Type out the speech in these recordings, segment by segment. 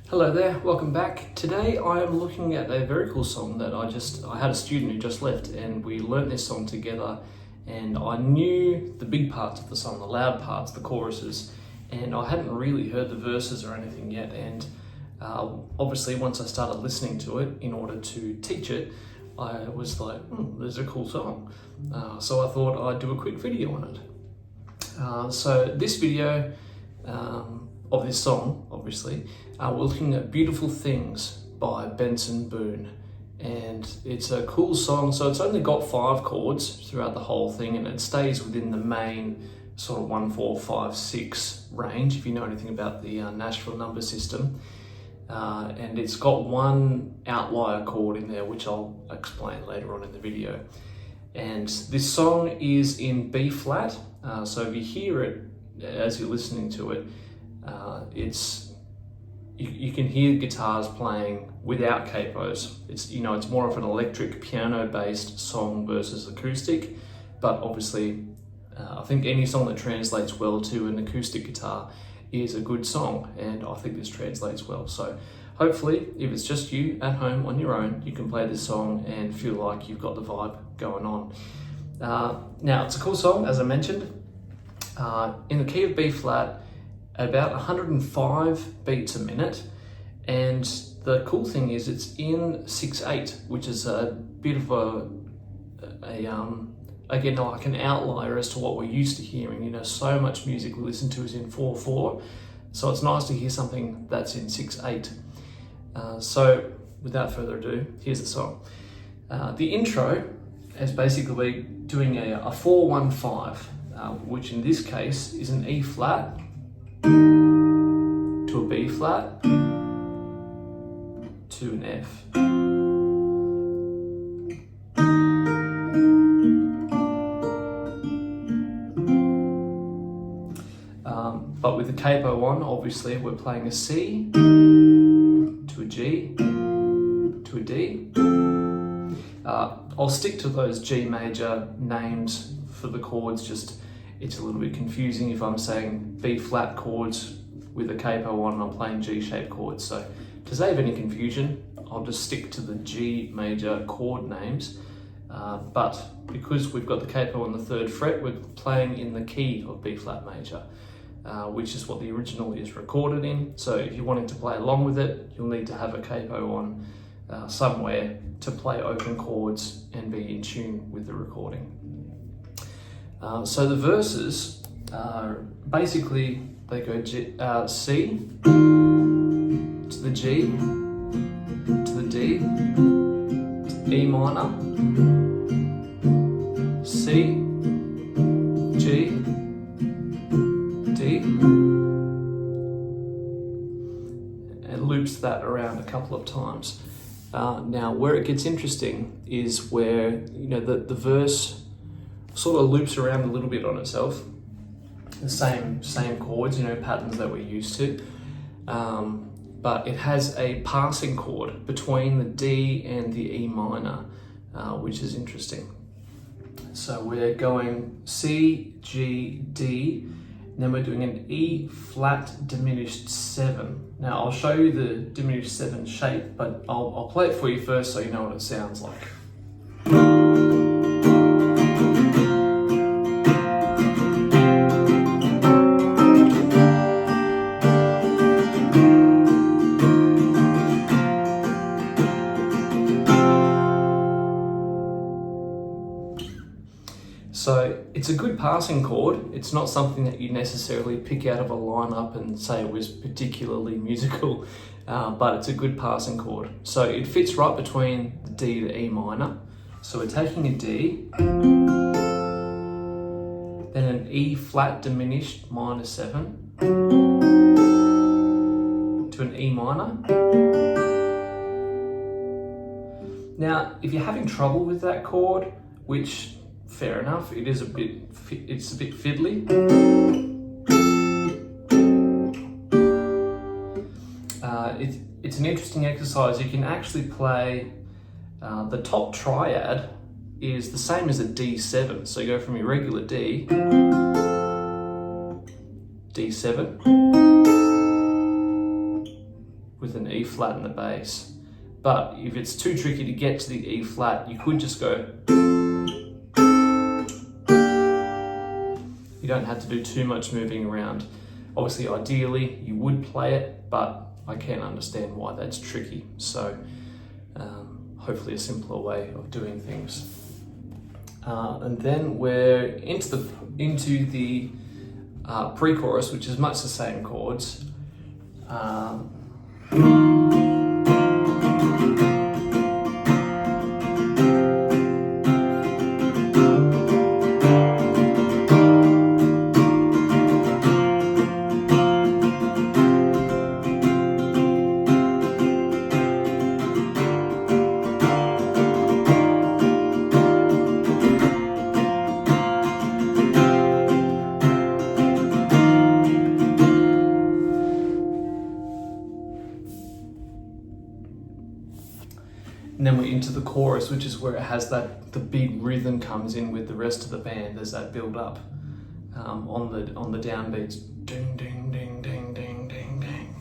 Hello there, welcome back. Today I am looking at a very cool song that I had a student who just left and we learnt this song together, and I knew the big parts of the song, the loud parts, the choruses, and I hadn't really heard the verses or anything yet, and obviously once I started listening to it in order to teach it, I was like, this is a cool song. So I thought I'd do a quick video on it. So this video of this song, obviously, we're looking at Beautiful Things by Benson Boone, and it's a cool song. So it's only got 5 chords throughout the whole thing, and it stays within the main sort of 1, 4, 5, 6 range, if you know anything about the Nashville number system. And it's got one outlier chord in there, which I'll explain later on in the video. And this song is in B flat, so if you hear it as you're listening to it, you can hear guitars playing without capos. It's more of an electric piano based song versus acoustic, but obviously I think any song that translates well to an acoustic guitar is a good song, and I think this translates well. So hopefully if it's just you at home on your own, you can play this song and feel like you've got the vibe going on. Now it's a cool song, as I mentioned, in the key of B flat, about 105 beats a minute, and the cool thing is it's in 6/8, which is a bit of again, like an outlier as to what we're used to hearing. So much music we listen to is in 4/4, so it's nice to hear something that's in 6/8. So without further ado, here's the song. The intro is basically doing a 4-1-5, which in this case is an E flat to a B flat to an F. But with the capo on, obviously we're playing a C to a G to a D. I'll stick to those G major names for the chords, just it's a little bit confusing if I'm saying B flat chords with a capo on and I'm playing G shaped chords. So to save any confusion, I'll just stick to the G major chord names. But because we've got the capo on the 3rd fret, we're playing in the key of B flat major, which is what the original is recorded in. So if you're wanting to play along with it, you'll need to have a capo on somewhere to play open chords and be in tune with the recording. So the verses are basically, they go C to the G to the D to E minor, C, G, D. It loops that around a couple of times. Now where it gets interesting is where the verse sort of loops around a little bit on itself. The same chords, patterns that we're used to. But it has a passing chord between the D and the E minor, which is interesting. So we're going C, G, D, and then we're doing an E flat diminished 7. Now I'll show you the diminished 7 shape, but I'll play it for you first so you know what it sounds like. So it's a good passing chord. It's not something that you necessarily pick out of a lineup and say it was particularly musical, but it's a good passing chord. So it fits right between the D to E minor. So we're taking a D, then an E flat diminished minor 7 to an E minor. Now, if you're having trouble with that chord, which fair enough, it's a bit fiddly. It's an interesting exercise. You can actually play the top triad is the same as a D7. So you go from your regular D, D7, with an E flat in the bass. But if it's too tricky to get to the E flat, you could just go. You don't have to do too much moving around. Obviously, ideally, you would play it, but I can understand why that's tricky. So hopefully a simpler way of doing things. And then we're into the pre-chorus, which is much the same chords. And then we're into the chorus, which is where it has the big rhythm comes in with the rest of the band. There's that build up on the downbeats. Ding, ding, ding, ding, ding, ding, ding.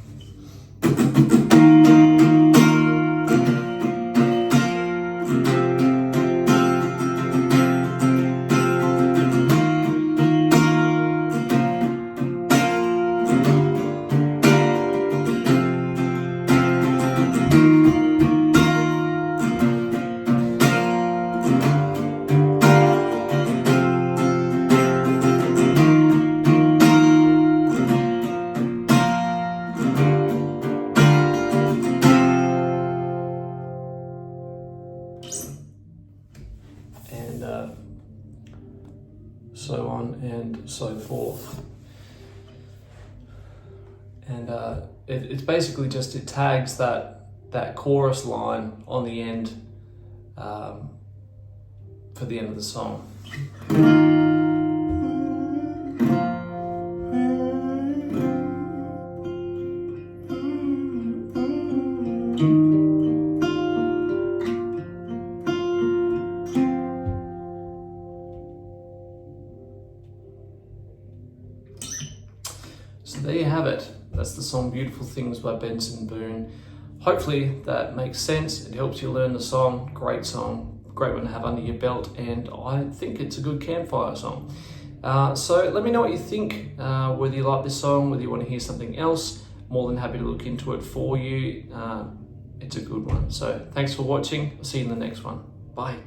And so on and so forth. And it's basically just, it tags that chorus line on the end for the end of the song. So there you have it. That's the song Beautiful Things by Benson Boone. Hopefully that makes sense. It helps you learn the song. Great song. Great one to have under your belt. And I think it's a good campfire song. So let me know what you think. Whether you like this song, whether you want to hear something else. More than happy to look into it for you. It's a good one. So thanks for watching. I'll see you in the next one. Bye.